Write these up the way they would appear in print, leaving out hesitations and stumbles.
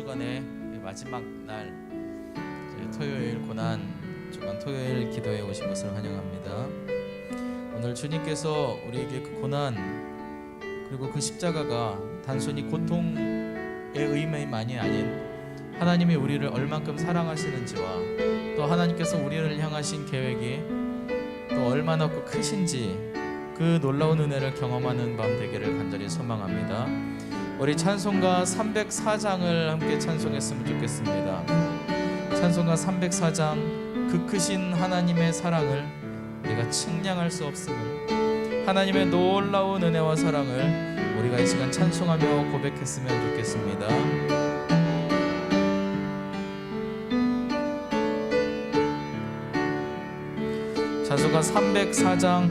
주간의 마지막 날 토요일 고난 주간 토요일 기도에 오신 것을 환영합니다. 오늘 주님께서 우리에게 그 고난 그리고 그 십자가가 단순히 고통의 의미만이 아닌 하나님이 우리를 얼만큼 사랑하시는지와 또 하나님께서 우리를 향하신 계획이 또 얼마나 크신지 그 놀라운 은혜를 경험하는 밤 되기를 간절히 소망합니다. 우리 찬송가 304장을 함께 찬송했으면 좋겠습니다. 찬송가 304장 그 크신 하나님의 사랑을 우리가 측량할 수 없음을, 하나님의 놀라운 은혜와 사랑을 우리가 이 시간 찬송하며 고백했으면 좋겠습니다. 찬송가 304장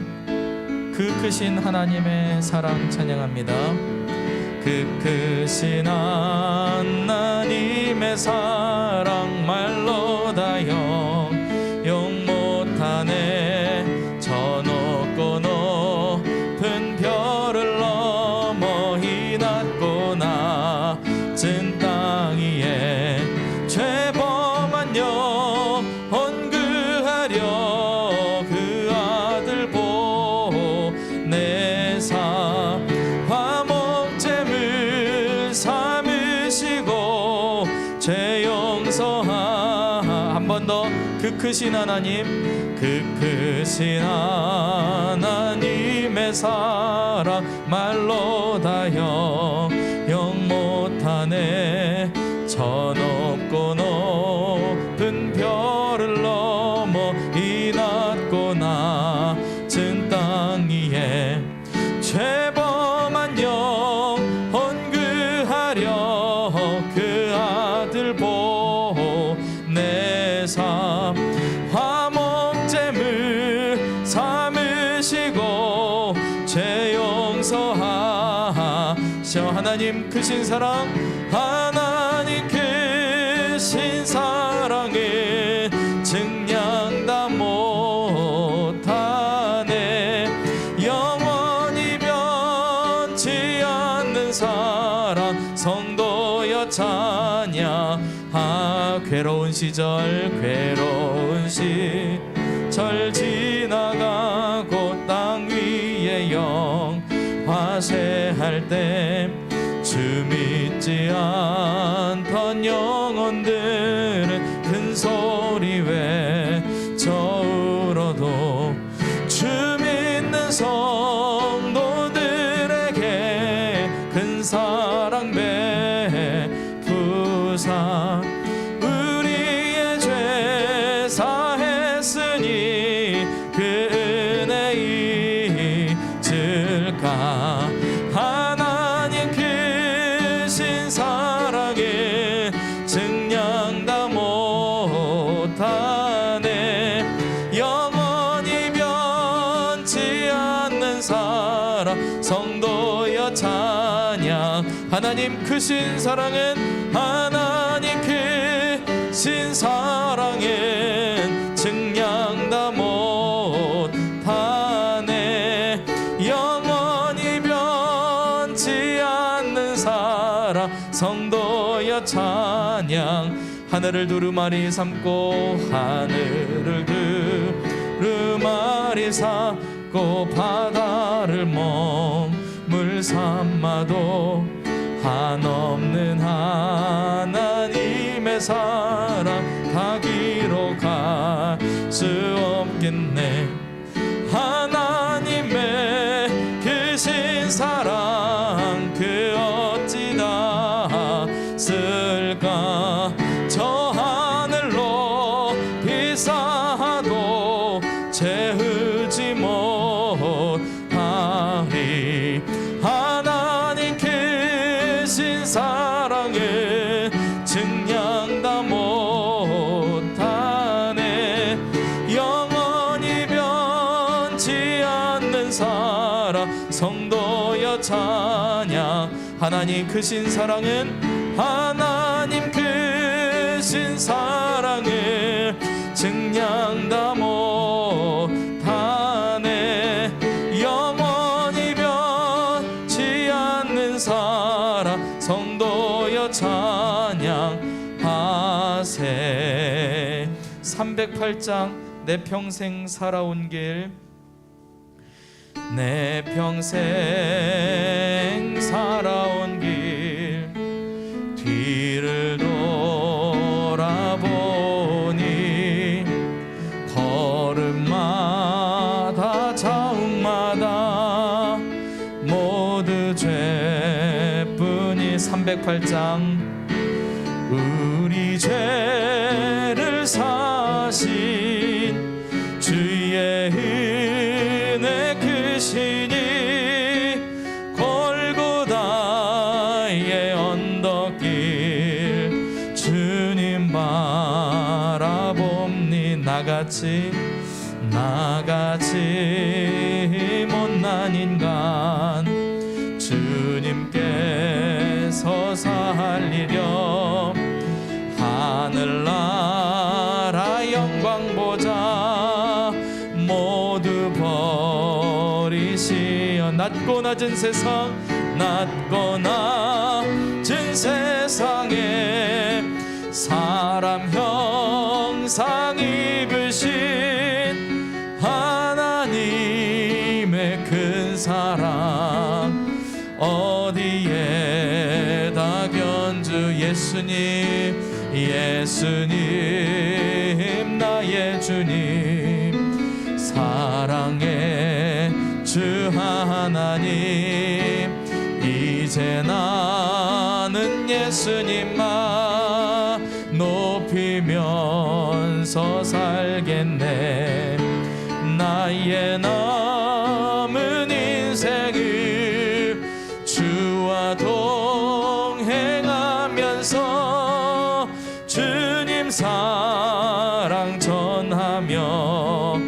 그 크신 하나님의 사랑 찬양합니다. 그 크신 하나님의 사랑 말로 다 영 못하네. 저 높고 높은 별을 넘어 이 낮고 낮은 땅 위에 죄범한 영혼 구하려 그 아들 보내사 화목제물 삼으시고 죄 용서하. 한 번 더 그 크신 하나님, 그 크신 하나님의 사랑 말로 다 영 못하네. 저 높고 높은 별을 넘어 이 낮고 낮은 땅 위에 죄범한 영혼 구하려 그 아들 보내사 화목제물 삼으시고 죄 용서하셔. 하나님 크신 사랑, 하나님 크신 사랑을 증량 다 못하네. 영원히 변치 않는 사랑 성도여 찬양. 괴로운 시절 지나가고 땅 위에 영화세할 때 주 믿지 않던 영혼들은 큰 소리 외쳐 울어도 주 믿는 성도들에게 큰 사랑 베푸사 우리의 죄 사했으니 그 은혜 잊을까. 하나님 크신 사랑을 증량 다 못하네. 영원히 변치 않는 사랑 성도여 찬양. 하나님 크신 사랑은, 하나님 크신 사랑은 증량 다 못하네. 영원히 변치 않는 사랑 성도여 찬양. 하늘을 두루마리 삼고 하늘을 두루마리 삼고 바다를 멍물 삼아도 한없는 하나님의 사랑 다 기록할 수 없겠네. 하나님의 크신 사랑 그 어찌 다 쓸까. 저 하늘로 비싸도 채우지 못하리. 하나님 크신 사랑을 증량 다 못하네. 영원히 변치 않는 사랑 성도여 찬양. 하나님 크신 사랑은, 하나님 크신 사랑을 증량 다 못하네. 영원히 변치 않는 사랑 성도여 찬양. 사랑하세. 308장 내 평생 살아온 길, 내 평생 살아온 길, 뒤를 돌아보니 걸음마다 자욱마다 모두 죄뿐이. 308장 우리 죄를 사신 주의 은혜 크시니 골고다의 언덕길 주님 바라봅니. 나같이 못난 인간 주님께서 살리려 하늘나라 영광 보자 모두 버리시어. 낮고 낮은 세상, 낮고 낮은 세상에 사람 형상 입으신 하나님의 큰 사랑 어디에다 견주. 예수님 나의 주님, 사랑의 주 하나님, 이제 나는 예수님만 높이면서 살겠네. 나의 남은 인생을 주와 동행하면서 주님 사랑 전하며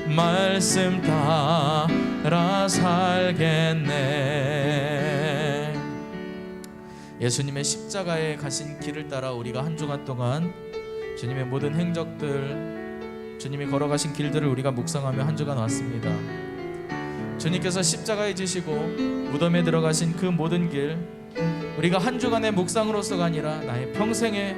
말씀 따라 살겠네. 예수님의 십자가에 가신 길을 따라 우리가 한 주간 동안 주님의 모든 행적들, 주님이 걸어가신 길들을 우리가 묵상하며 한 주간 왔습니다. 주님께서 십자가에 지시고 무덤에 들어가신 그 모든 길, 우리가 한 주간의 묵상으로서가 아니라 나의 평생에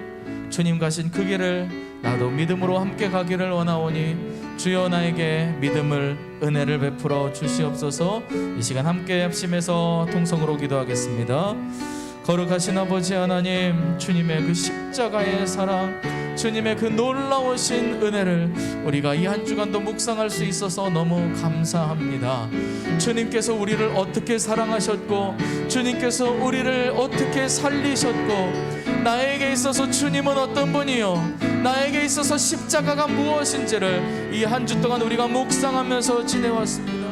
주님 가신 그 길을 나도 믿음으로 함께 가기를 원하오니 주여 나에게 믿음을, 은혜를 베풀어 주시옵소서. 이 시간 함께 합심해서 통성으로 기도하겠습니다. 거룩하신 아버지 하나님, 주님의 그 십자가의 사랑, 주님의 그 놀라우신 은혜를 우리가 이 한 주간도 묵상할 수 있어서 너무 감사합니다. 주님께서 우리를 어떻게 사랑하셨고, 주님께서 우리를 어떻게 살리셨고, 나에게 있어서 주님은 어떤 분이요, 나에게 있어서 십자가가 무엇인지를 이 한 주 동안 우리가 묵상하면서 지내왔습니다.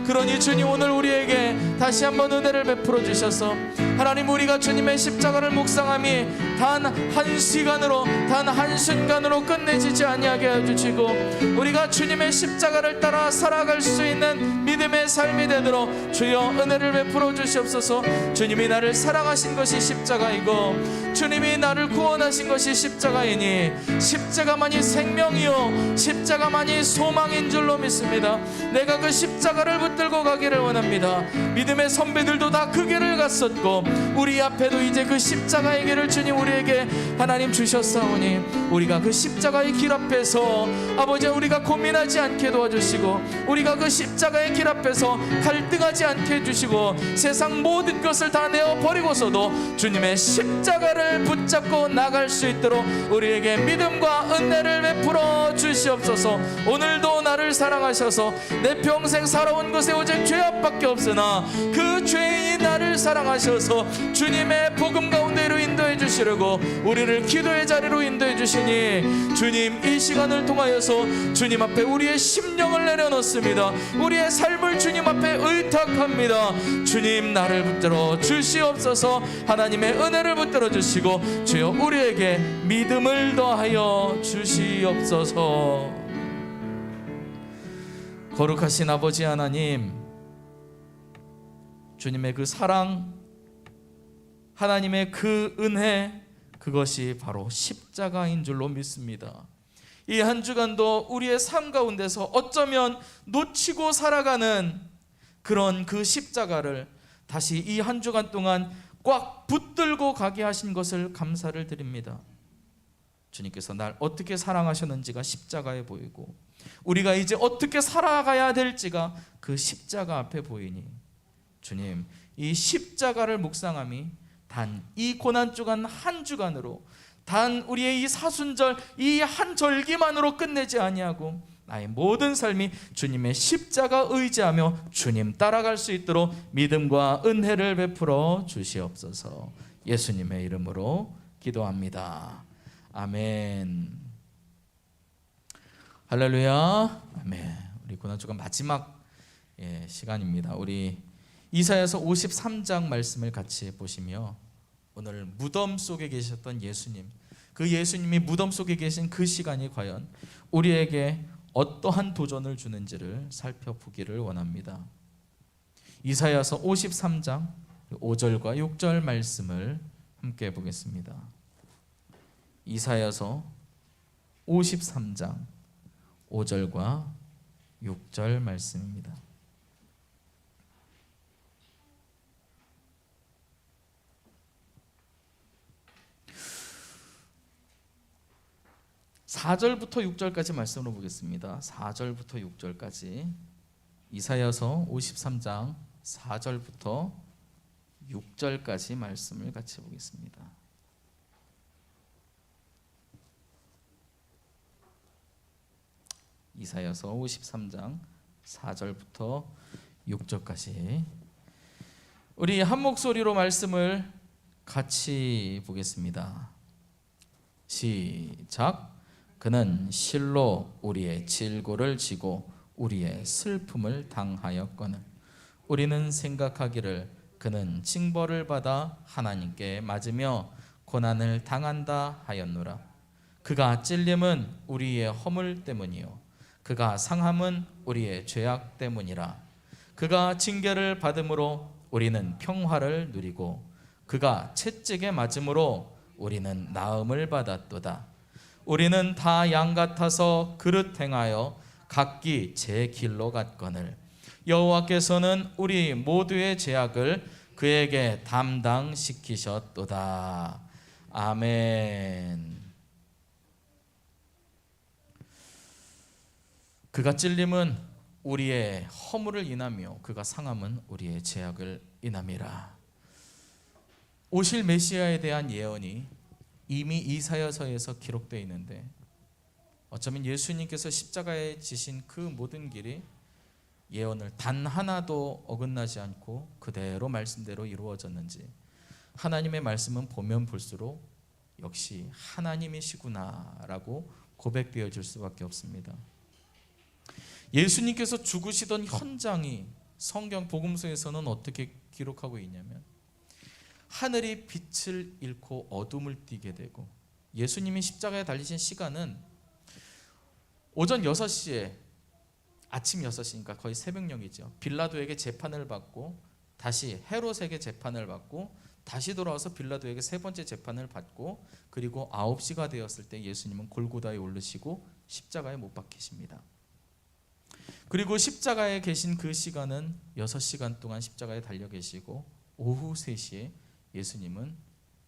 그러니 주님, 오늘 우리에게 다시 한번 은혜를 베풀어 주셔서 하나님, 우리가 주님의 십자가를 묵상함이 단 한 시간으로, 단 한 순간으로 끝내지지 아니하게 해주시고, 우리가 주님의 십자가를 따라 살아갈 수 있는 믿음의 삶이 되도록 주여 은혜를 베풀어 주시옵소서. 주님이 나를 사랑하신 것이 십자가이고, 주님이 나를 구원하신 것이 십자가이니 십자가만이 생명이요 십자가만이 소망인 줄로 믿습니다. 내가 그 십자가를 붙들고 가기를 원합니다. 믿음의 선배들도 다 그 길을 갔었고, 우리 앞에도 이제 그 십자가의 길을 주님 우리에게 하나님 주셨사오니, 우리가 그 십자가의 길 앞에서 아버지, 우리가 고민하지 않게 도와주시고, 우리가 그 십자가의 길 앞에서 갈등하지 않게 해주시고, 세상 모든 것을 다 내어버리고서도 주님의 십자가를 붙잡고 나갈 수 있도록 우리에게 믿음과 은혜를 베풀어 주시옵소서. 오늘도 나를 사랑하셔서 내 평생 살아온 것에 오직 죄악밖에 없으나 그 죄인이 나를 사랑하셔서 주님의 복음 가운데로 인도해 주시려고 우리를 기도의 자리로 인도해 주시니, 주님 이 시간을 통하여서 주님 앞에 우리의 심령을 내려놓습니다. 우리의 삶을 주님 앞에 의탁합니다. 주님 나를 붙들어 주시옵소서. 하나님의 은혜를 붙들어 주시고 주여 우리에게 믿음을 더하여 주시옵소서. 거룩하신 아버지 하나님, 주님의 그 사랑, 하나님의 그 은혜, 그것이 바로 십자가인 줄로 믿습니다. 이 한 주간도 우리의 삶 가운데서 어쩌면 놓치고 살아가는 그런 그 십자가를 다시 이 한 주간 동안 꽉 붙들고 가게 하신 것을 감사를 드립니다. 주님께서 날 어떻게 사랑하셨는지가 십자가에 보이고 우리가 이제 어떻게 살아가야 될지가 그 십자가 앞에 보이니 주님, 이 십자가를 묵상함이 단 이 고난 주간 한 주간으로, 단 우리의 이 사순절 이 한 절기만으로 끝내지 아니하고 나의 모든 삶이 주님의 십자가 의지하며 주님 따라갈 수 있도록 믿음과 은혜를 베풀어 주시옵소서. 예수님의 이름으로 기도합니다. 아멘. 할렐루야. 아멘. 우리 고난주간 마지막 시간입니다. 우리 이사야서 53장 말씀을 같이 보시며 오늘 무덤 속에 계셨던 예수님, 그 예수님이 무덤 속에 계신 그 시간이 과연 우리에게 어떠한 도전을 주는지를 살펴보기를 원합니다. 이사야서 53장 5절과 6절 말씀을 함께 보겠습니다. 이사야서 53장 5절과 6절 말씀입니다. 4절부터 6절까지 말씀을 보겠습니다. 4절부터 6절까지 이사야서 53장 4절부터 6절까지 말씀을 같이 보겠습니다. 이사야서 53장 4절부터 6절까지 우리 한 목소리로 말씀을 같이 보겠습니다. 시작. 그는 실로 우리의 질고를 지고 우리의 슬픔을 당하였거늘 우리는 생각하기를 그는 징벌을 받아 하나님께 맞으며 고난을 당한다 하였노라. 그가 찔림은 우리의 허물 때문이요 그가 상함은 우리의 죄악 때문이라. 그가 징계를 받음으로 우리는 평화를 누리고 그가 채찍에 맞음으로 우리는 나음을 받았도다. 우리는 다 양 같아서 그릇 행하여 각기 제 길로 갔거늘 여호와께서는 우리 모두의 죄악을 그에게 담당시키셨도다. 아멘. 그가 찔림은 우리의 허물을 인하며 그가 상함은 우리의 죄악을 인함이라. 오실 메시아에 대한 예언이 이미 이사야서에서 기록되어 있는데 어쩌면 예수님께서 십자가에 지신 그 모든 길이 예언을 단 하나도 어긋나지 않고 그대로 말씀대로 이루어졌는지 하나님의 말씀은 보면 볼수록 역시 하나님이시구나라고 고백되어질 수밖에 없습니다. 예수님께서 죽으시던 현장이 성경 복음서에서는 어떻게 기록하고 있냐면 하늘이 빛을 잃고 어둠을 띠게 되고 예수님이 십자가에 달리신 시간은 오전 6시에 아침 6시니까 거의 새벽녘이죠. 빌라도에게 재판을 받고 다시 헤롯에게 재판을 받고 다시 돌아와서 빌라도에게 세 번째 재판을 받고 그리고 9시가 되었을 때 예수님은 골고다에 오르시고 십자가에 못 박히십니다. 그리고 십자가에 계신 그 시간은 6시간 동안 십자가에 달려 계시고 오후 3시에 예수님은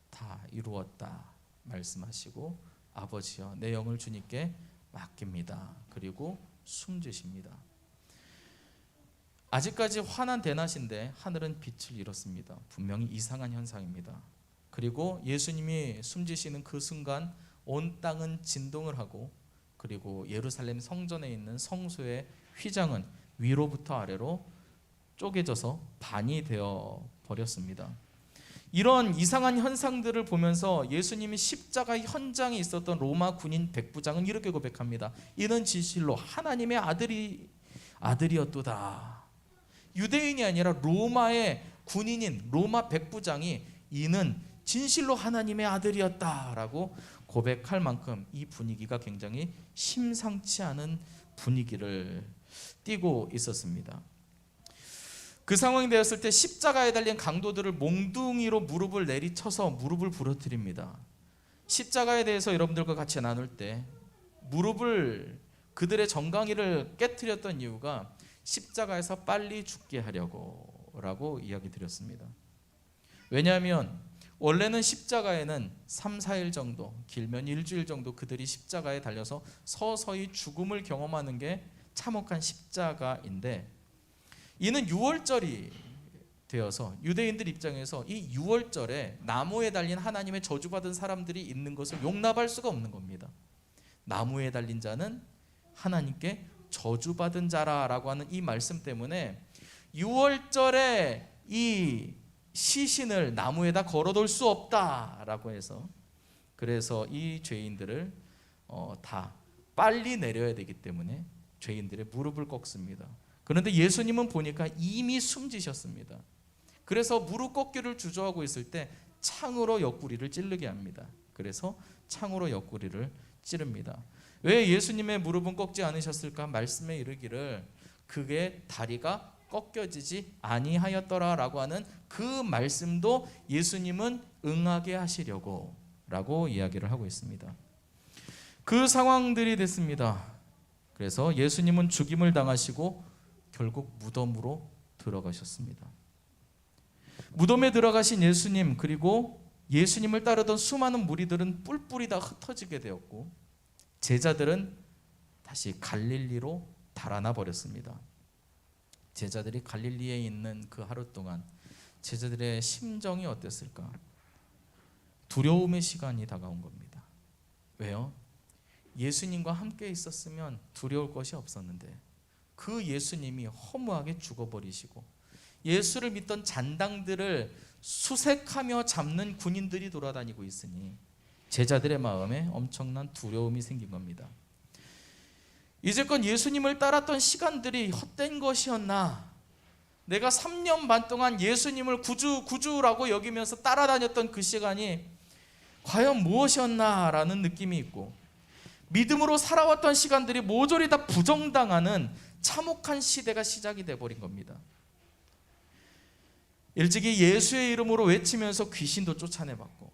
다 이루었다 말씀하시고 아버지여 내 영을 주님께 맡깁니다. 그리고 숨지십니다. 아직까지 환한 대낮인데 하늘은 빛을 잃었습니다. 분명히 이상한 현상입니다. 그리고 예수님이 숨지시는 그 순간 온 땅은 진동을 하고 그리고 예루살렘 성전에 있는 성소의 휘장은 위로부터 아래로 쪼개져서 반이 되어 버렸습니다. 이런 이상한 현상들을 보면서 예수님이 십자가 현장에 있었던 로마 군인 백부장은 이렇게 고백합니다. 이는 진실로 하나님의 아들이었도다. 유대인이 아니라 로마의 군인인 로마 백부장이 이는 진실로 하나님의 아들이었다라고 고백할 만큼 이 분위기가 굉장히 심상치 않은 분위기를 띠고 있었습니다. 그 상황이 되었을 때 십자가에 달린 강도들을 몽둥이로 무릎을 내리쳐서 무릎을 부러뜨립니다. 십자가에 대해서 여러분들과 같이 나눌 때 무릎을 그들의 정강이를 깨트렸던 이유가 십자가에서 빨리 죽게 하려고 라고 이야기 드렸습니다. 왜냐하면 원래는 십자가에는 3, 4일 정도, 길면 일주일 정도 그들이 십자가에 달려서 서서히 죽음을 경험하는 게 참혹한 십자가인데, 이는 유월절이 되어서 유대인들 입장에서 이 유월절에 나무에 달린 하나님의 저주받은 사람들이 있는 것을 용납할 수가 없는 겁니다. 나무에 달린 자는 하나님께 저주받은 자라라고 하는 이 말씀 때문에 유월절에 이 시신을 나무에다 걸어둘 수 없다라고 해서, 그래서 이 죄인들을 다 빨리 내려야 되기 때문에 죄인들의 무릎을 꺾습니다. 그런데 예수님은 보니까 이미 숨지셨습니다. 그래서 무릎 꺾기를 주저하고 있을 때 창으로 옆구리를 찌르게 합니다. 그래서 창으로 옆구리를 찌릅니다. 왜 예수님의 무릎은 꺾지 않으셨을까? 말씀에 이르기를 그의 다리가 꺾여지지 아니하였더라라고 하는 그 말씀도 예수님은 응하게 하시려고 라고 이야기를 하고 있습니다. 그 상황들이 됐습니다. 그래서 예수님은 죽임을 당하시고 결국 무덤으로 들어가셨습니다. 무덤에 들어가신 예수님, 그리고 예수님을 따르던 수많은 무리들은 뿔뿔이 다 흩어지게 되었고, 제자들은 다시 갈릴리로 달아나 버렸습니다. 제자들이 갈릴리에 있는 그 하루 동안 제자들의 심정이 어땠을까? 두려움의 시간이 다가온 겁니다. 왜요? 예수님과 함께 있었으면 두려울 것이 없었는데 그 예수님이 허무하게 죽어버리시고 예수를 믿던 잔당들을 수색하며 잡는 군인들이 돌아다니고 있으니 제자들의 마음에 엄청난 두려움이 생긴 겁니다. 이제껏 예수님을 따랐던 시간들이 헛된 것이었나? 내가 3년 반 동안 예수님을 구주라고 여기면서 따라다녔던 그 시간이 과연 무엇이었나? 라는 느낌이 있고, 믿음으로 살아왔던 시간들이 모조리 다 부정당하는 참혹한 시대가 시작이 돼버린 겁니다. 일찍이 예수의 이름으로 외치면서 귀신도 쫓아내봤고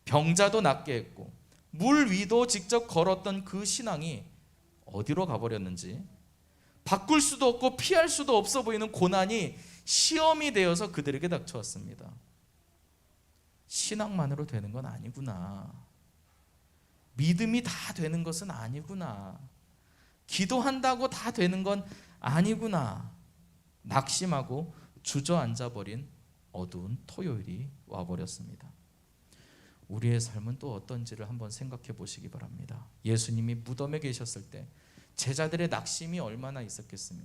병자도 낫게 했고 물 위도 직접 걸었던 그 신앙이 어디로 가버렸는지, 바꿀 수도 없고 피할 수도 없어 보이는 고난이 시험이 되어서 그들에게 닥쳐왔습니다. 신앙만으로 되는 건 아니구나. 믿음이 다 되는 것은 아니구나. 기도한다고 다 되는 건 아니구나. 낙심하고 주저앉아버린 어두운 토요일이 와버렸습니다. 우리의 삶은 또 어떤지를 한번 생각해 보시기 바랍니다. 예수님이 무덤에 계셨을 때 제자들의 낙심이 얼마나 있었겠으며,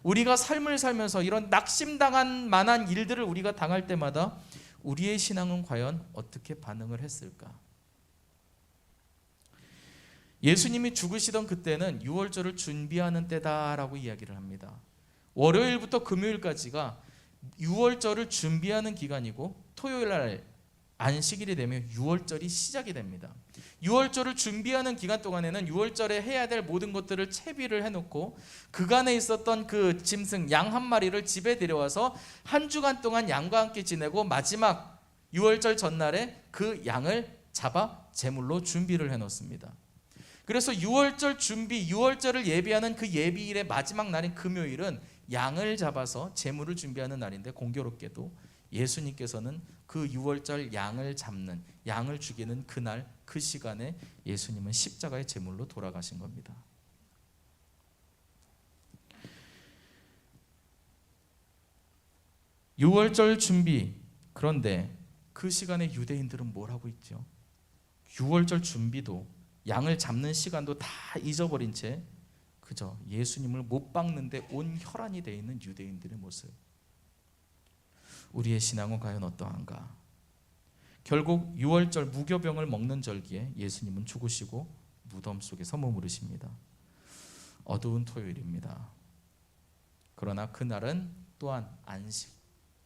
우리가 삶을 살면서 이런 낙심당한 만한 일들을 우리가 당할 때마다 우리의 신앙은 과연 어떻게 반응을 했을까? 예수님이 죽으시던 그때는 유월절을 준비하는 때다라고 이야기를 합니다. 월요일부터 금요일까지가 유월절을 준비하는 기간이고, 토요일날 안식일이 되면 유월절이 시작이 됩니다. 유월절을 준비하는 기간 동안에는 유월절에 해야 될 모든 것들을 채비를 해놓고 그간에 있었던 그 짐승 양 한 마리를 집에 데려와서 한 주간 동안 양과 함께 지내고 마지막 유월절 전날에 그 양을 잡아 제물로 준비를 해놓습니다. 그래서 유월절 준비, 유월절을 예비하는 그 예비일의 마지막 날인 금요일은 양을 잡아서 제물을 준비하는 날인데, 공교롭게도 예수님께서는 그 유월절 양을 잡는, 양을 죽이는 그날 그 시간에 예수님은 십자가의 제물로 돌아가신 겁니다. 유월절 준비, 그런데 그 시간에 유대인들은 뭘 하고 있죠? 유월절 준비도 양을 잡는 시간도 다 잊어버린 채 그저 예수님을 못 박는데 온 혈안이 되어 있는 유대인들의 모습. 우리의 신앙은 과연 어떠한가? 결국 유월절 무교병을 먹는 절기에 예수님은 죽으시고 무덤 속에서 머무르십니다. 어두운 토요일입니다. 그러나 그날은 또한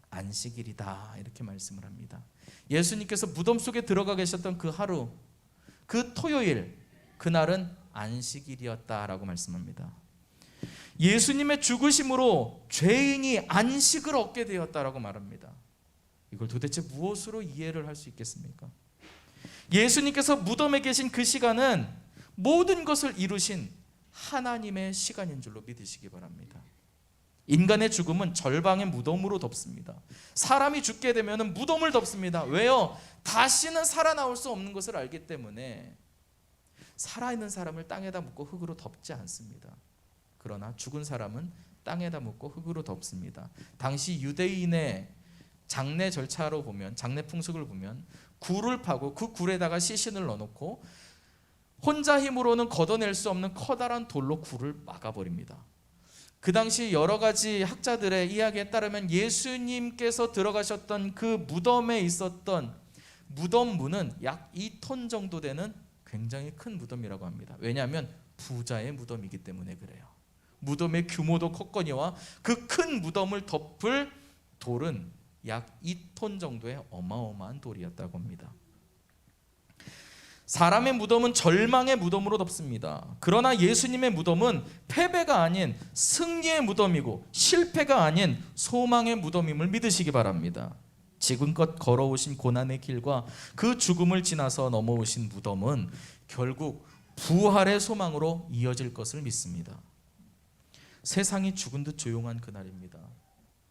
안식일이다 이렇게 말씀을 합니다. 예수님께서 무덤 속에 들어가 계셨던 그 하루, 그 토요일, 그날은 안식일이었다라고 말씀합니다. 예수님의 죽으심으로 죄인이 안식을 얻게 되었다라고 말합니다. 이걸 도대체 무엇으로 이해를 할 수 있겠습니까? 예수님께서 무덤에 계신 그 시간은 모든 것을 이루신 하나님의 시간인 줄로 믿으시기 바랍니다. 인간의 죽음은 절방의 무덤으로 덮습니다. 사람이 죽게 되면 무덤을 덮습니다. 왜요? 다시는 살아나올 수 없는 것을 알기 때문에 살아있는 사람을 땅에다 묻고 흙으로 덮지 않습니다. 그러나 죽은 사람은 땅에다 묻고 흙으로 덮습니다. 당시 유대인의 장례 절차로 보면, 장례 풍습을 보면 굴을 파고 그 굴에다가 시신을 넣어놓고 혼자 힘으로는 걷어낼 수 없는 커다란 돌로 굴을 막아버립니다. 그 당시 여러 가지 학자들의 이야기에 따르면 예수님께서 들어가셨던 그 무덤에 있었던 무덤 문은 약 2톤 정도 되는 굉장히 큰 무덤이라고 합니다. 왜냐하면 부자의 무덤이기 때문에 그래요. 무덤의 규모도 컸거니와 그 큰 무덤을 덮을 돌은 약 2톤 정도의 어마어마한 돌이었다고 합니다. 사람의 무덤은 절망의 무덤으로 덮습니다. 그러나 예수님의 무덤은 패배가 아닌 승리의 무덤이고 실패가 아닌 소망의 무덤임을 믿으시기 바랍니다. 지금껏 걸어오신 고난의 길과 그 죽음을 지나서 넘어오신 무덤은 결국 부활의 소망으로 이어질 것을 믿습니다. 세상이 죽은 듯 조용한 그날입니다.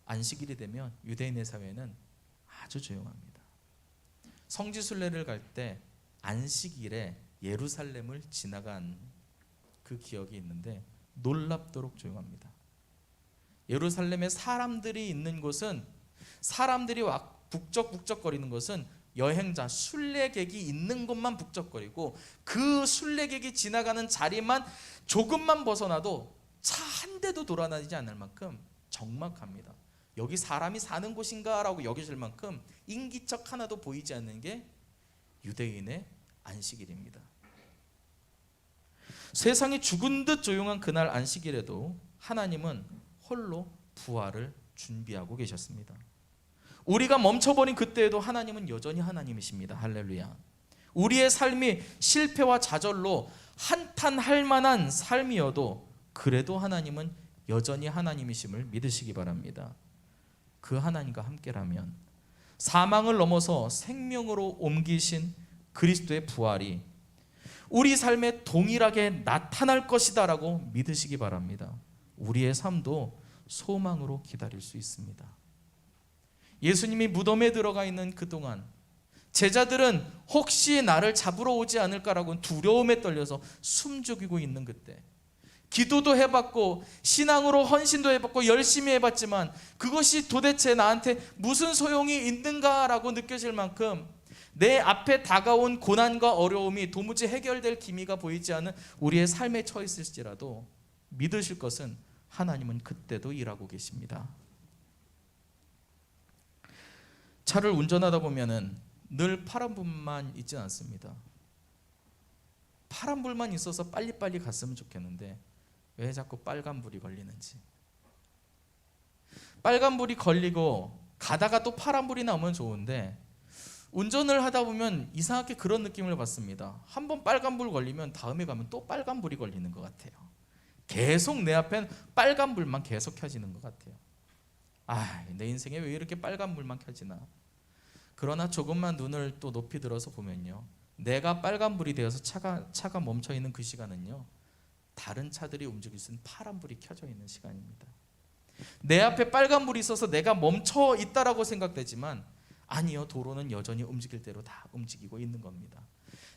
안식일이 되면 유대인의 사회는 아주 조용합니다. 성지순례를 갈 때 안식일에 예루살렘을 지나간 그 기억이 있는데 놀랍도록 조용합니다. 예루살렘에 사람들이 있는 곳은, 사람들이 북적북적거리는 것은 여행자, 순례객이 있는 곳만 북적거리고 그 순례객이 지나가는 자리만 조금만 벗어나도 차 한 대도 돌아다니지 않을 만큼 적막합니다. 여기 사람이 사는 곳인가 라고 여겨질 만큼 인기척 하나도 보이지 않는 게 유대인의 안식일입니다. 세상이 죽은 듯 조용한 그날 안식일에도 하나님은 홀로 부활을 준비하고 계셨습니다. 우리가 멈춰버린 그때에도 하나님은 여전히 하나님이십니다. 할렐루야. 우리의 삶이 실패와 좌절로 한탄할 만한 삶이어도 그래도 하나님은 여전히 하나님이심을 믿으시기 바랍니다. 그 하나님과 함께라면 사망을 넘어서 생명으로 옮기신 그리스도의 부활이 우리 삶에 동일하게 나타날 것이다 라고 믿으시기 바랍니다. 우리의 삶도 소망으로 기다릴 수 있습니다. 예수님이 무덤에 들어가 있는 그동안 제자들은 혹시 나를 잡으러 오지 않을까라고 두려움에 떨려서 숨죽이고 있는 그때, 기도도 해봤고 신앙으로 헌신도 해봤고 열심히 해봤지만 그것이 도대체 나한테 무슨 소용이 있는가라고 느껴질 만큼 내 앞에 다가온 고난과 어려움이 도무지 해결될 기미가 보이지 않은 우리의 삶에 처했을지라도 믿으실 것은 하나님은 그때도 일하고 계십니다. 차를 운전하다 보면은 늘 파란불만 있지 않습니다. 파란불만 있어서 빨리빨리 갔으면 좋겠는데 왜 자꾸 빨간불이 걸리는지. 빨간불이 걸리고 가다가 또 파란불이 나오면 좋은데 운전을 하다 보면 이상하게 그런 느낌을 받습니다. 한번 빨간불 걸리면 다음에 가면 또 빨간불이 걸리는 것 같아요. 계속 내 앞엔 빨간불만 계속 켜지는 것 같아요. 내 인생에 왜 이렇게 빨간불만 켜지나. 그러나 조금만 눈을 또 높이 들어서 보면요, 내가 빨간불이 되어서 차가 멈춰 있는 그 시간은요, 다른 차들이 움직일 수 있는 파란불이 켜져 있는 시간입니다. 내 앞에 빨간불이 있어서 내가 멈춰 있다라고 생각되지만 아니요, 도로는 여전히 움직일 대로 다 움직이고 있는 겁니다.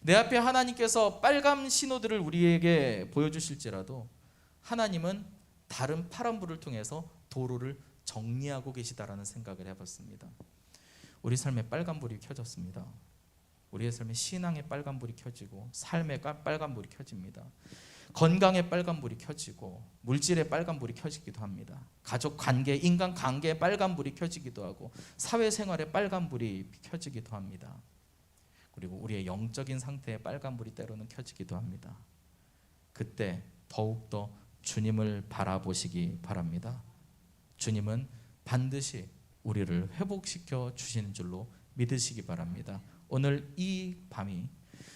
내 앞에 하나님께서 빨간 신호들을 우리에게 보여주실지라도 하나님은 다른 파란불을 통해서 도로를 정리하고 계시다라는 생각을 해봤습니다. 우리 삶에 빨간불이 켜졌습니다. 우리의 삶에 신앙의 빨간불이 켜지고 삶의 빨간불이 켜집니다. 건강의 빨간불이 켜지고 물질의 빨간불이 켜지기도 합니다. 가족 관계, 인간 관계의 빨간불이 켜지기도 하고 사회생활의 빨간불이 켜지기도 합니다. 그리고 우리의 영적인 상태의 빨간불이 때로는 켜지기도 합니다. 그때 더욱더 주님을 바라보시기 바랍니다. 주님은 반드시 우리를 회복시켜 주시는 줄로 믿으시기 바랍니다. 오늘 이 밤이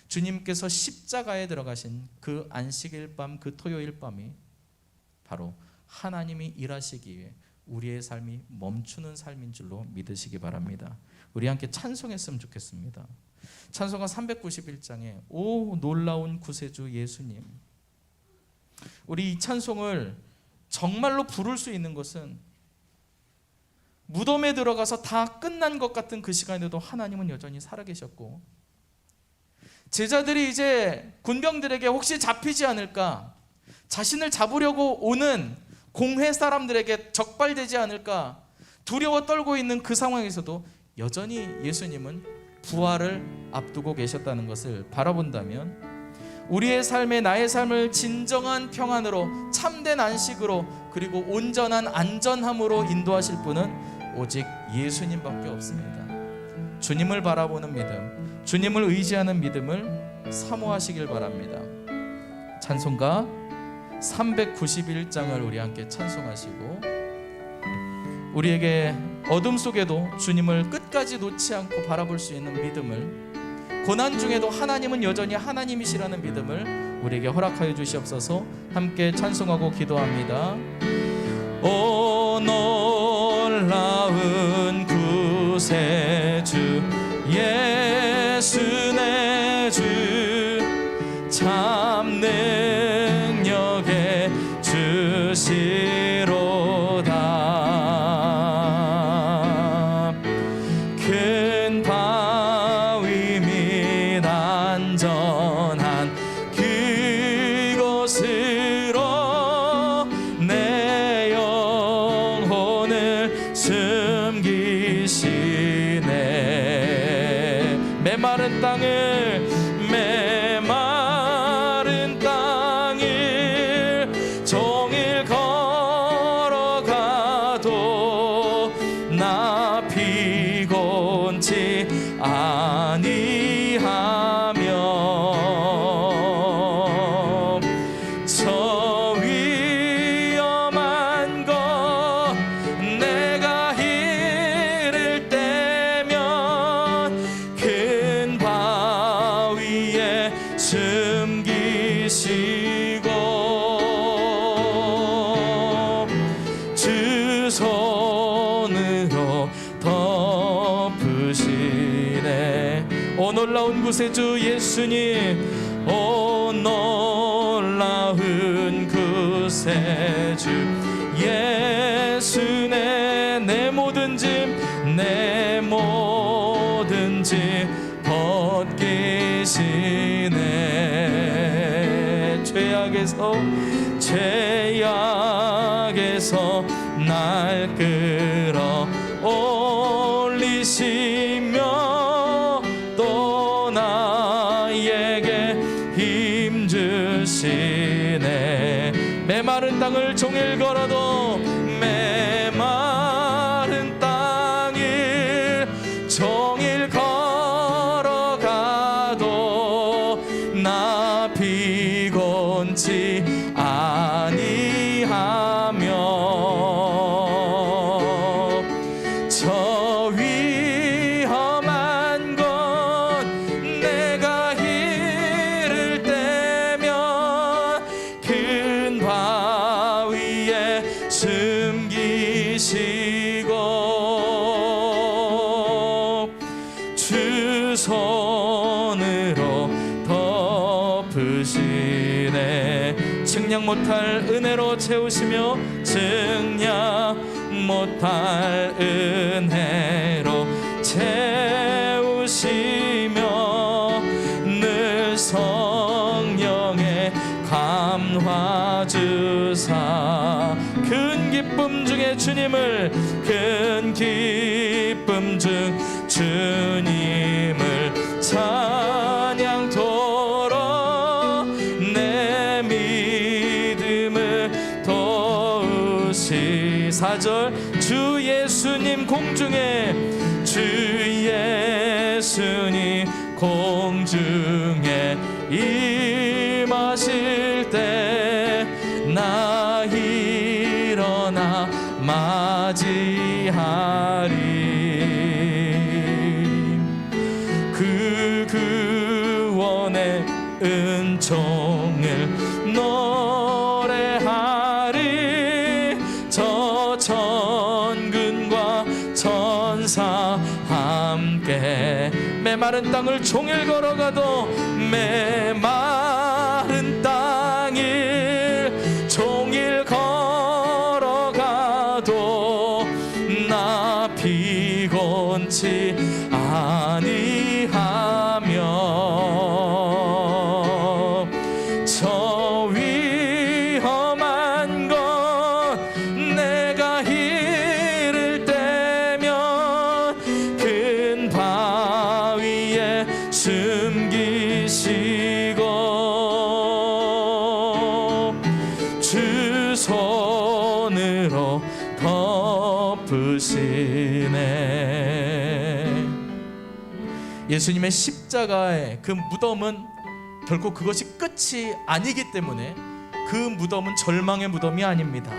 주님께서 십자가에 들어가신 그 안식일 밤, 그 토요일 밤이 바로 하나님이 일하시기 위해 우리의 삶이 멈추는 삶인 줄로 믿으시기 바랍니다. 우리 함께 찬송했으면 좋겠습니다. 찬송가 391장에 오 놀라운 구세주 예수님. 우리 이 찬송을 정말로 부를 수 있는 것은 무덤에 들어가서 다 끝난 것 같은 그 시간에도 하나님은 여전히 살아계셨고, 제자들이 이제 군병들에게 혹시 잡히지 않을까, 자신을 잡으려고 오는 공회 사람들에게 적발되지 않을까 두려워 떨고 있는 그 상황에서도 여전히 예수님은 부활을 앞두고 계셨다는 것을 바라본다면, 우리의 삶에 나의 삶을 진정한 평안으로, 참된 안식으로, 그리고 온전한 안전함으로 인도하실 분은 오직 예수님밖에 없습니다. 주님을 바라보는 믿음, 주님을 의지하는 믿음을 사모하시길 바랍니다. 찬송가 391장을 우리 함께 찬송하시고, 우리에게 어둠 속에도 주님을 끝까지 놓지 않고 바라볼 수 있는 믿음을, 고난 중에도 하나님은 여전히 하나님이시라는 믿음을 우리에게 허락하여 주시옵소서. 함께 찬송하고 기도합니다. 오 놀라운 구세주 예수 내 주, 참 능력의 주시로다. 큰 바위 및 안전한 그곳으로 내 영혼을 숨기시네. 메마른 땅을 종일 걸어가도 나 피곤치 아니하며, 저 위험한 것 내가 이를 때면 큰 바위에 숨기시고 주 손으로 덮으시네. 오 놀라운 구세주 예수님, 오 놀라운 구세주 예수 내 모든 짐, 내 모든 짐 벗기시네. 죄악에서 날 끌어 올리시며 또 나에게 힘 주시네. 메마른 땅을 종일 걸어도, 메마른 땅을 종일 걸어가도 나 피곤치 아니하며, 저 위험한 것 내가 이를 때면 큰 바위에 숨기시고 주 손으로 덮으시네. 측량 못할 은혜로 채우시며, 측량 못할 은혜로 채우시며 늘 성령의 감화 주사, 큰 기쁨 중에 주님을, 큰 기쁨 중 주님을 찬양토록 내 믿음을 도우시. 4절 주 예수님 공중에, 주 예수님 공중에 임하실 때 나 일어나 맞이하리. 그 구원의 은총을 노래하리. 저 천군과 천사 함께 메마른 땅을 종일 걸어가도, 메마른 땅을 종일 걸어가도 예수님의 십자가의 그 무덤은 결코 그것이 끝이 아니기 때문에 그 무덤은 절망의 무덤이 아닙니다.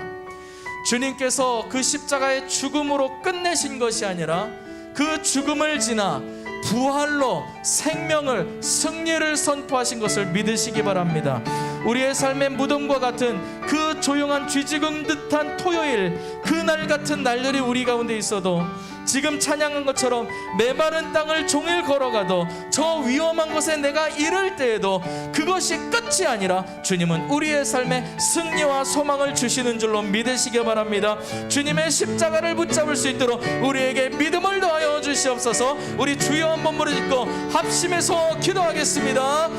주님께서 그 십자가의 죽음으로 끝내신 것이 아니라 그 죽음을 지나 부활로 생명을, 승리를 선포하신 것을 믿으시기 바랍니다. 우리의 삶의 무덤과 같은 그 조용한 쥐지금 듯한 토요일, 그날 같은 날들이 우리 가운데 있어도 지금 찬양한 것처럼 메마른 땅을 종일 걸어가도 저 위험한 곳에 내가 이를 때에도 그것이 끝이 아니라 주님은 우리의 삶에 승리와 소망을 주시는 줄로 믿으시기 바랍니다. 주님의 십자가를 붙잡을 수 있도록 우리에게 믿음을 더하여 주시옵소서. 우리 주여 한번 부르짖고 합심해서 기도하겠습니다.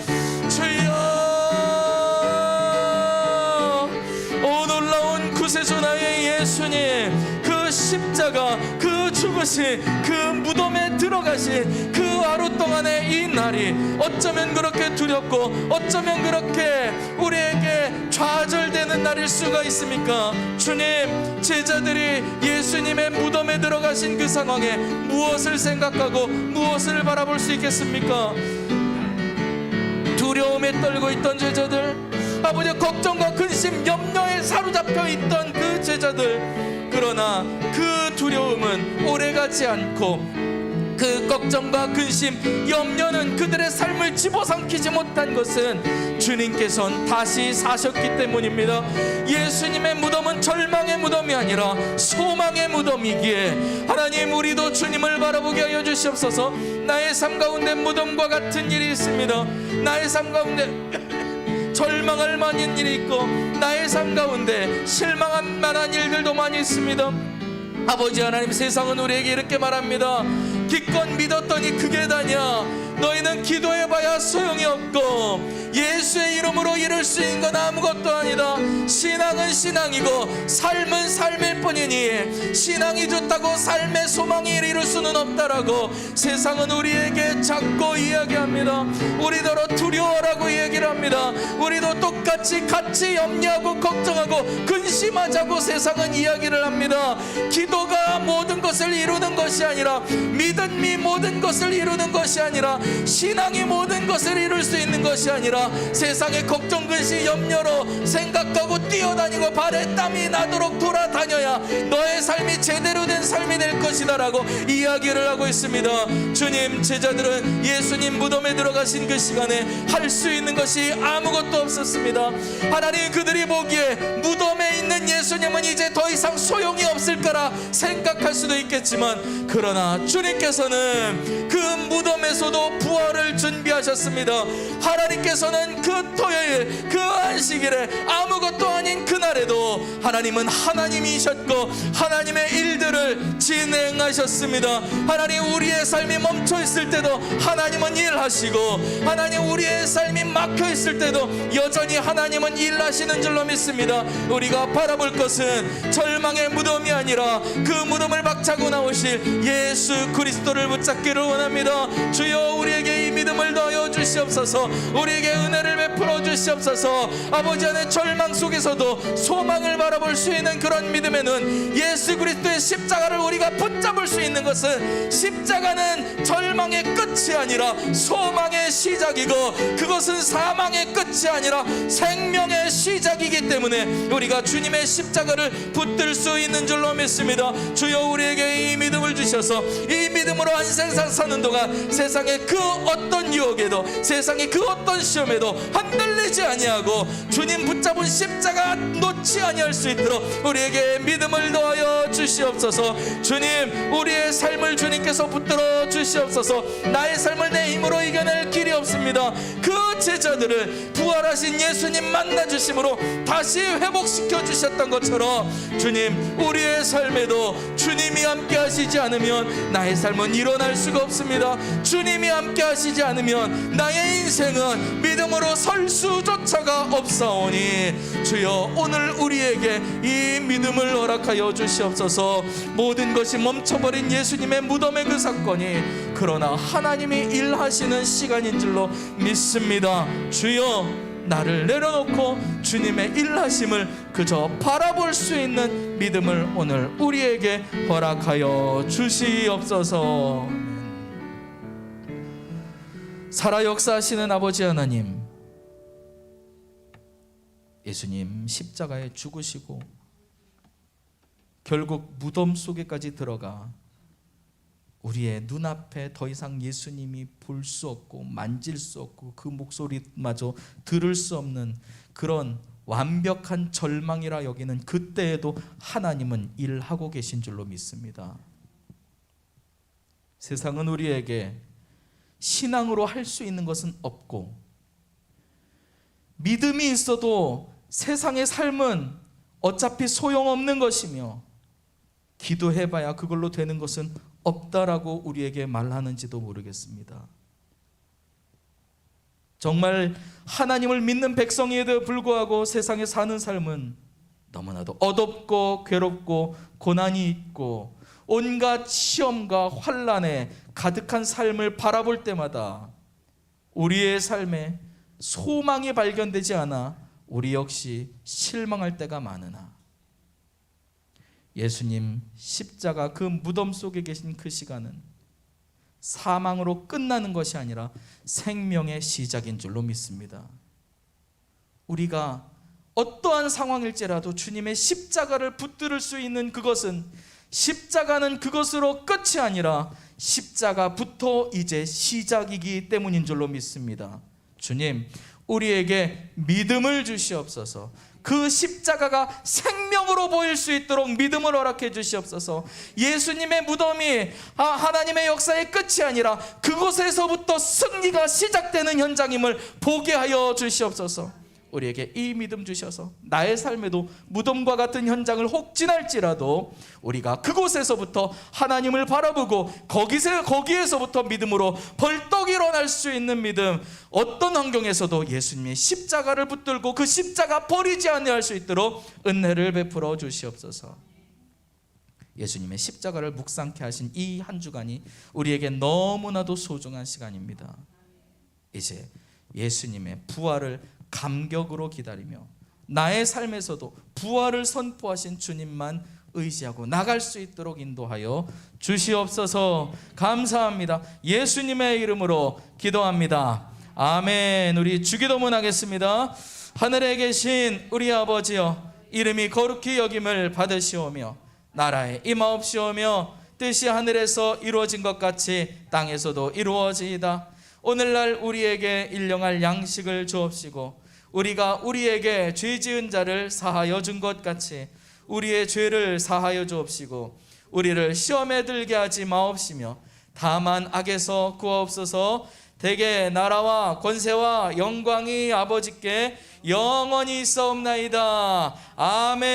주여, 오 놀라운 구세주 나의 예수님, 그 십자가, 그 죽으신, 그 무덤에 들어가신 그 하루 동안의 이 날이 어쩌면 그렇게 두렵고 어쩌면 그렇게 우리에게 좌절되는 날일 수가 있습니까? 주님, 제자들이 예수님의 무덤에 들어가신 그 상황에 무엇을 생각하고 무엇을 바라볼 수 있겠습니까? 두려움에 떨고 있던 제자들, 아버지 걱정과 근심, 염려에 사로잡혀 있던 그 제자들, 그러나 그 두려움은 오래가지 않고 그 걱정과 근심, 염려는 그들의 삶을 집어삼키지 못한 것은 주님께서는 다시 사셨기 때문입니다. 예수님의 무덤은 절망의 무덤이 아니라 소망의 무덤이기에 하나님, 우리도 주님을 바라보게 하여 주시옵소서. 나의 삶 가운데 무덤과 같은 일이 있습니다. 나의 삶 가운데 절망할 만한 일이 있고 나의 삶 가운데 실망할 만한 일들도 많이 있습니다. 아버지 하나님, 세상은 우리에게 이렇게 말합니다. 기껏 믿었더니 그게 다냐? 너희는 기도해봐야 소용이 없고 예수의 이름으로 이룰 수 있는 건 아무것도 아니다. 신앙은 신앙이고 삶은 삶일 뿐이니 신앙이 좋다고 삶의 소망이 이룰 수는 없다라고 세상은 우리에게 자꾸 이야기합니다. 우리더러 두려워라고 얘기를 합니다. 우리도 똑같이 같이 염려하고 걱정하고 근심하자고 세상은 이야기를 합니다. 기도가 모든 것을 이루는 것이 아니라, 믿음이 모든 것을 이루는 것이 아니라, 신앙이 모든 것을 이룰 수 있는 것이 아니라 세상의 걱정, 근심, 염려로 생각하고 뛰어다니고 발에 땀이 나도록 돌아다녀야 너의 삶이 제대로 된 삶이 될 것이다 라고 이야기를 하고 있습니다. 주님, 제자들은 예수님 무덤에 들어가신 그 시간에 할 수 있는 것이 아무것도 없었습니다. 하나님, 그들이 보기에 무덤에 있는 예수님은 이제 더 이상 소용이 없을 거라 생각할 수도 있겠지만, 그러나 주님께서는 그 무덤에서도 부활을 준비하셨습니다. 하나님께서는 그 토요일, 그 안식일에 아무것도 아닌 그날에도 하나님은 하나님이셨고 하나님의 일들을 진행하셨습니다. 하나님, 우리의 삶이 멈춰 있을 때도 하나님은 일하시고, 하나님 우리의 삶이 막혀 있을 때도 여전히 하나님은 일하시는 줄로 믿습니다. 우리가 바라볼 것은 절망의 무덤이 아니라 그 무덤을 박차고 나오실 예수 그리스도를 붙잡기를 원합니다. 주여, 우리에게 이 믿음을 더하여 주시옵소서. 우리에게 은혜를 베풀어 주시옵소서. 아버지 안에 절망 속에서도 소망을 바라볼 수 있는 그런 믿음에는 예수 그리스도의 십자가를 우리가 붙잡을 수 있는 것은, 십자가는 절망의 끝이 아니라 소망의 시작이고 그것은 사망의 끝이 아니라 생명의 시작이기 때문에 우리가 주님의 십자가를 붙들 수 있는 줄로 믿습니다. 주여, 우리에게 이 믿음을 주셔서 이 믿음으로 한 생상 사는 동안 세상의 그 어떤 유혹에도, 세상의 그 어떤 시험에도 흔들리지 아니하고 주님 붙잡은 십자가 놓지 아니할 수 있도록 우리에게 믿음을 더하여 주시옵소서. 주님, 우리의 삶을 주님께서 붙들어 주시옵소서. 나의 삶을 내 힘으로 이겨낼 길이 없습니다. 그 제자들을 부활하신 예수님 만나 주심으로 다시 회복시켜 주셨던 것처럼 주님, 우리의 삶에도 주님이 함께 하시지 않으면 나의 삶은 일어날 수가 없습니다. 주님이 함께 하시지 않으면 나의 인생은 믿음으로 설 수조차가 없사오니 주여, 오늘 우리에게 이 믿음을 허락하여 주시옵소서. 모든 것이 멈춰버린 예수님의 무덤의 그 사건이 그러나 하나님이 일하시는 시간인 줄로 믿습니다. 주여, 나를 내려놓고 주님의 일하심을 그저 바라볼 수 있는 믿음을 오늘 우리에게 허락하여 주시옵소서. 살아 역사하시는 아버지 하나님, 예수님 십자가에 죽으시고 결국 무덤 속에까지 들어가 우리의 눈앞에 더 이상 예수님이 볼 수 없고 만질 수 없고 그 목소리마저 들을 수 없는 그런 완벽한 절망이라 여기는 그때에도 하나님은 일하고 계신 줄로 믿습니다. 세상은 우리에게 신앙으로 할 수 있는 것은 없고, 믿음이 있어도 세상의 삶은 어차피 소용없는 것이며, 기도해봐야 그걸로 되는 것은 없다라고 우리에게 말하는지도 모르겠습니다. 정말 하나님을 믿는 백성에도 불구하고 세상에 사는 삶은 너무나도 어둡고 괴롭고 고난이 있고 온갖 시험과 환난에 가득한 삶을 바라볼 때마다 우리의 삶에 소망이 발견되지 않아 우리 역시 실망할 때가 많으나, 예수님 십자가 그 무덤 속에 계신 그 시간은 사망으로 끝나는 것이 아니라 생명의 시작인 줄로 믿습니다. 우리가 어떠한 상황일지라도 주님의 십자가를 붙들을 수 있는 그것은, 십자가는 그것으로 끝이 아니라 십자가부터 이제 시작이기 때문인 줄로 믿습니다. 주님, 우리에게 믿음을 주시옵소서. 그 십자가가 생명으로 보일 수 있도록 믿음을 허락해 주시옵소서. 예수님의 무덤이 하나님의 역사의 끝이 아니라 그곳에서부터 승리가 시작되는 현장임을 보게 하여 주시옵소서. 우리에게 이 믿음 주셔서 나의 삶에도 무덤과 같은 현장을 혹 지날지라도 우리가 그곳에서부터 하나님을 바라보고 거기에서부터 믿음으로 벌떡 일어날 수 있는 믿음, 어떤 환경에서도 예수님의 십자가를 붙들고 그 십자가 버리지 아니할 수 있도록 은혜를 베풀어 주시옵소서. 예수님의 십자가를 묵상케 하신 이 한 주간이 우리에게 너무나도 소중한 시간입니다. 이제 예수님의 부활을 감격으로 기다리며 나의 삶에서도 부활을 선포하신 주님만 의지하고 나갈 수 있도록 인도하여 주시옵소서. 감사합니다. 예수님의 이름으로 기도합니다. 아멘. 우리 주기도문 하겠습니다. 하늘에 계신 우리 아버지여, 이름이 거룩히 여김을 받으시오며 나라에 임하옵시오며 뜻이 하늘에서 이루어진 것 같이 땅에서도 이루어지이다. 오늘날 우리에게 일용할 양식을 주옵시고 우리가 우리에게 죄 지은 자를 사하여 준 것 같이 우리의 죄를 사하여 주옵시고 우리를 시험에 들게 하지 마옵시며 다만 악에서 구하옵소서. 대개 나라와 권세와 영광이 아버지께 영원히 있사옵나이다. 아멘.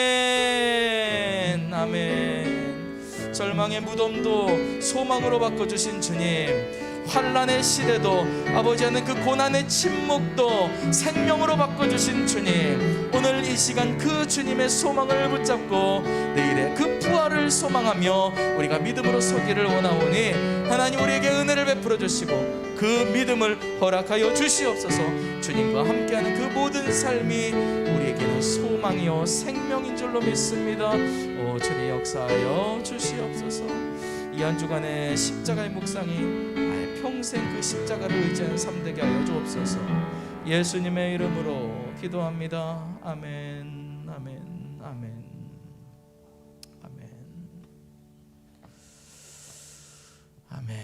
아멘. 절망의 무덤도 소망으로 바꿔주신 주님, 환난의 시대도 아버지 하는 그 고난의 침묵도 생명으로 바꿔주신 주님, 오늘 이 시간 그 주님의 소망을 붙잡고 내일의 그 부활을 소망하며 우리가 믿음으로 서기를 원하오니 하나님 우리에게 은혜를 베풀어 주시고 그 믿음을 허락하여 주시옵소서. 주님과 함께하는 그 모든 삶이 우리에게는 소망이요 생명인 줄로 믿습니다. 오 주님 역사하여 주시옵소서. 이 한 주간의 십자가의 묵상이 평생 그 십자가를 의지하는 삶 되게 하여 주옵소서. 예수님의 이름으로 기도합니다. 아멘. 아멘. 아멘. 아멘. 아멘.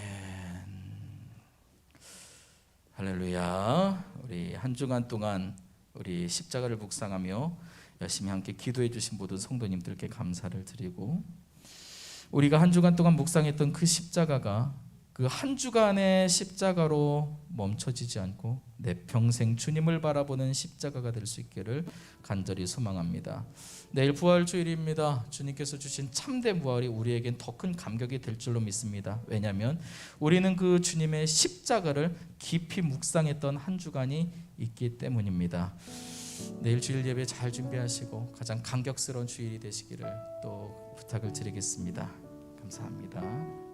할렐루야. 우리 한 주간 동안 우리 십자가를 묵상하며 열심히 함께 기도해 주신 모든 성도님들께 감사를 드리고, 우리가 한 주간 동안 묵상했던 그 십자가가 그 한 주간의 십자가로 멈춰지지 않고 내 평생 주님을 바라보는 십자가가 될 수 있기를 간절히 소망합니다. 내일 부활주일입니다. 주님께서 주신 참된 부활이 우리에겐 더 큰 감격이 될 줄로 믿습니다. 왜냐하면 우리는 그 주님의 십자가를 깊이 묵상했던 한 주간이 있기 때문입니다. 내일 주일 예배 잘 준비하시고 가장 감격스러운 주일이 되시기를 또 부탁을 드리겠습니다. 감사합니다.